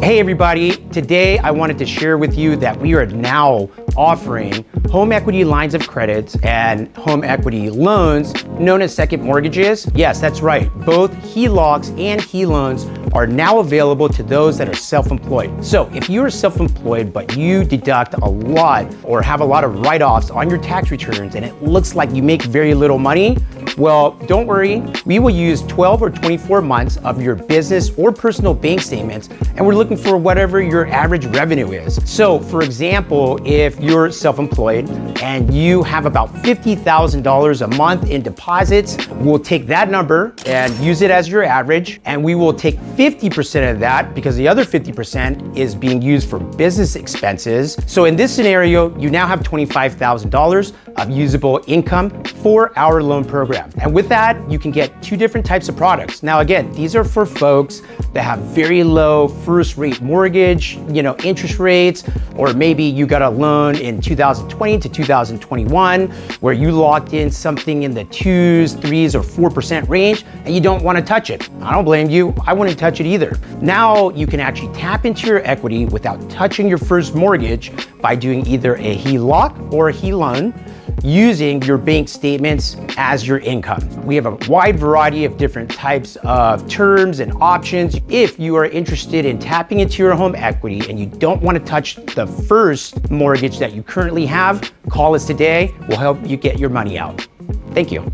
Hey everybody, today I wanted to share with you that we are now offering home equity lines of credit and home equity loans known as second mortgages. Yes, that's right. Both HELOCs and HELOANs are now available to those that are self-employed. So if you are self-employed but you deduct a lot or have a lot of write-offs on your tax returns and it looks like you make very little money, well, don't worry. We will use 12 or 24 months of your business or personal bank statements, and we're looking for whatever your average revenue is. So for example, if you're self-employed and you have about $50,000 a month in deposits, we'll take that number and use it as your average, and we will take 50% of that because the other 50% is being used for business expenses. So in this scenario, you now have $25,000 of usable income for our loan program. And with that, you can get two different types of products. Now, again, these are for folks that have very low first rate mortgage, interest rates, or maybe you got a loan in 2020 to 2021 where you locked in something in the 2s, 3s, or 4% range and you don't want to touch it. I don't blame you. I wouldn't touch it either. Now you can actually tap into your equity without touching your first mortgage by doing either a HELOC or a HELOAN, using your bank statements as your income. We have a wide variety of different types of terms and options. If you are interested in tapping into your home equity and you don't want to touch the first mortgage that you currently have, call us today. We'll help you get your money out. Thank you.